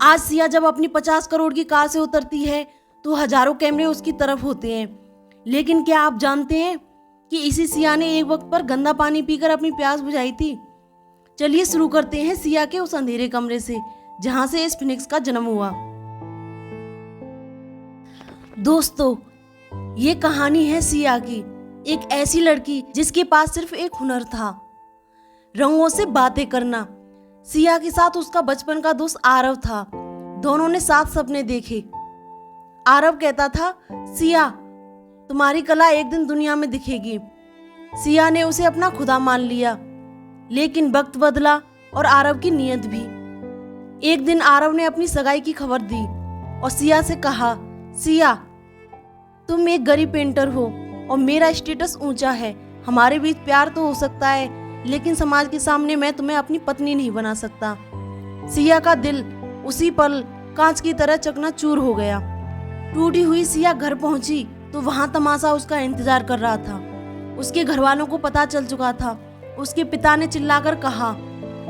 आज सिया जब अपनी 50 करोड़ की कार से उतरती है तो हजारों कैमरे उसकी तरफ होते हैं। लेकिन क्या आप जानते हैं कि इसी सिया ने एक वक्त पर गंदा पानी पीकर अपनी प्यास बुझाई थी। चलिए शुरू करते हैं सिया के उस अंधेरे कमरे से जहां से इस फिनिक्स का जन्म हुआ। दोस्तों, ये कहानी है सिया की, एक ऐसी लड़की जिसके पास सिर्फ एक हुनर था, रंगों से बातें करना। सिया के साथ उसका बचपन का दोस्त आरव था। दोनों ने साथ सपने देखे। आरव कहता था, सिया तुम्हारी कला एक दिन दुनिया में दिखेगी। सिया ने उसे अपना खुदा मान लिया। लेकिन वक्त बदला और आरव की नीयत भी। एक दिन आरव ने अपनी सगाई की खबर दी और सिया से कहा, सिया तुम एक गरीब पेंटर हो और मेरा स्टेटस ऊंचा है। हमारे बीच प्यार तो हो सकता है, लेकिन समाज के सामने मैं तुम्हें अपनी पत्नी नहीं बना सकता। सिया का दिल उसी पल कांच की तरह चकनाचूर हो गया। टूटी हुई सिया घर पहुंची तो वहां तमाशा उसका इंतजार कर रहा था। उसके घर वालों को पता चल चुका था। उसके पिता ने चिल्लाकर कहा,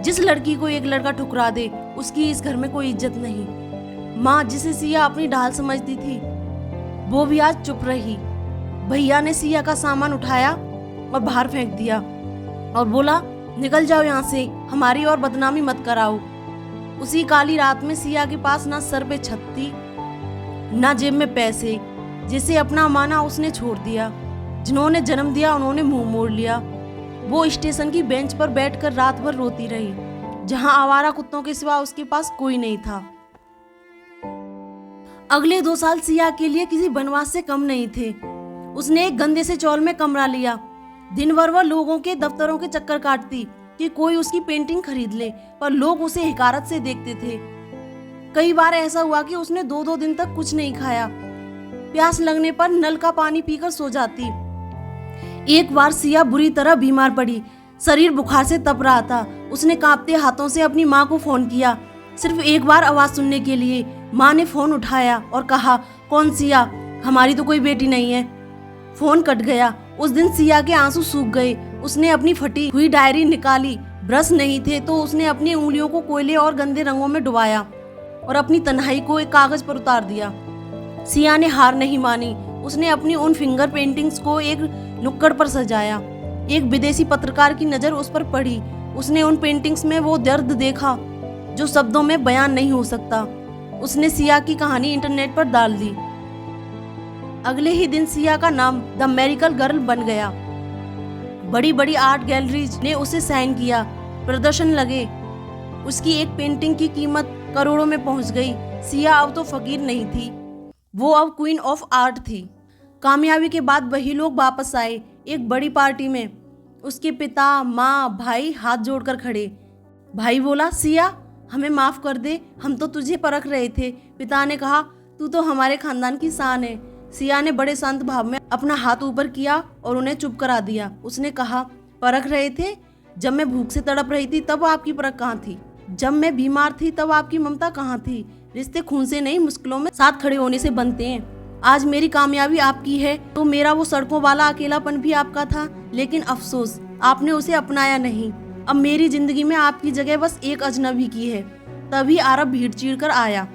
जिस लड़की को एक लड़का ठुकरा दे उसकी इस घर में कोई इज्जत नहीं। माँ, जिसे सिया अपनी ढाल समझती थी, वो भी आज चुप रही। भैया ने सिया का सामान उठाया और बाहर फेंक दिया और बोला, निकल जाओ यहाँ से, हमारी और बदनामी मत कराओ। उसी काली रात में सिया के पास ना सर पे छत थी, ना जेब में पैसे। जिसे अपना माना उसने छोड़ दिया। जिन्होंने जन्म दिया उन्होंने मुंह मोड़ लिया। वो स्टेशन की बेंच पर बैठकर रात भर रोती रही, जहां आवारा कुत्तों के सिवा उसके पास कोई नहीं था। अगले 2 साल सिया के लिए किसी बनवास से कम नहीं थे। उसने एक गंदे से चौल में कमरा लिया। दिन भर वह लोगों के दफ्तरों के चक्कर काटती कि कोई उसकी पेंटिंग खरीद ले, पर लोग उसे हिकारत से देखते थे। कई बार ऐसा हुआ कि उसने 2-2 दिन तक कुछ नहीं खाया। प्यास लगने पर नल का पानी पीकर सो जाती। एक बार सिया बुरी तरह बीमार पड़ी। शरीर बुखार से तप रहा था। उसने कांपते हाथों से अपनी माँ को फोन किया, सिर्फ एक बार आवाज सुनने के लिए। माँ ने फोन उठाया और कहा, कौन सिया? हमारी तो कोई बेटी नहीं है। फोन कट गया। उस दिन सिया के आंसू सूख गए। उसने अपनी फटी हुई डायरी निकाली। ब्रश नहीं थे तो उसने अपनी उंगलियों को कोयले और गंदे रंगों में डुबाया और अपनी तन्हाई को एक कागज पर उतार दिया। सिया ने हार नहीं मानी। उसने अपनी उन फिंगर पेंटिंग्स को एक नुक्कड़ पर सजाया। एक विदेशी पत्रकार की नजर उस पर पड़ी। उसने उन पेंटिंग्स में वो दर्द देखा जो शब्दों में बयान नहीं हो सकता। उसने सिया की कहानी इंटरनेट पर डाल दी। अगले ही दिन सिया का नाम द मेरिकल गर्ल बन गया। बड़ी बड़ी आर्ट गैलरीज ने उसे साइन किया। प्रदर्शन लगे। उसकी एक पेंटिंग की कीमत करोड़ों में पहुंच गई। सिया अब तो फकीर नहीं थी, वो अब क्वीन ऑफ आर्ट थी। कामयाबी के बाद वही लोग वापस आए एक बड़ी पार्टी में। उसके पिता, माँ, भाई हाथ जोड़कर खड़े। भाई बोला, सिया हमें माफ कर दे, हम तो तुझे परख रहे थे। पिता ने कहा, तू तो हमारे खानदान की शान है। सिया ने बड़े शांत भाव में अपना हाथ ऊपर किया और उन्हें चुप करा दिया। उसने कहा, परख रहे थे? जब मैं भूख से तड़प रही थी तब आपकी परख कहाँ थी? जब मैं बीमार थी तब आपकी ममता कहाँ थी? रिश्ते खून से नहीं, मुश्किलों में साथ खड़े होने से बनते हैं। आज मेरी कामयाबी आपकी है तो मेरा वो सड़कों वाला अकेलापन भी आपका था, लेकिन अफसोस आपने उसे अपनाया नहीं। अब मेरी जिंदगी में आपकी जगह बस एक अजनबी की है। तभी आरव भीड़ चीर कर आया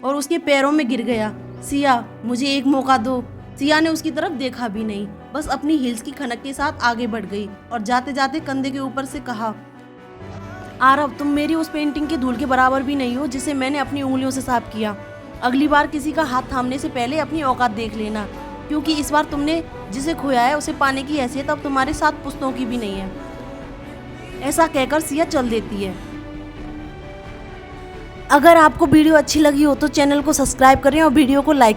और उसके पैरों में गिर गया। सिया मुझे एक मौका दो। सिया ने उसकी तरफ देखा भी नहीं, बस अपनी हील्स की खनक के साथ आगे बढ़ गई और जाते जाते कंधे के ऊपर से कहा, आरव तुम मेरी उस पेंटिंग के धूल के बराबर भी नहीं हो जिसे मैंने अपनी उंगलियों से साफ किया। अगली बार किसी का हाथ थामने से पहले अपनी औकात देख लेना, क्योंकि इस बार तुमने जिसे खोया है उसे पाने की हैसियत अब तुम्हारे साथ पुश्तों की भी नहीं है। ऐसा कहकर सिया चल देती है। अगर आपको वीडियो अच्छी लगी हो तो चैनल को सब्सक्राइब करें और वीडियो को लाइक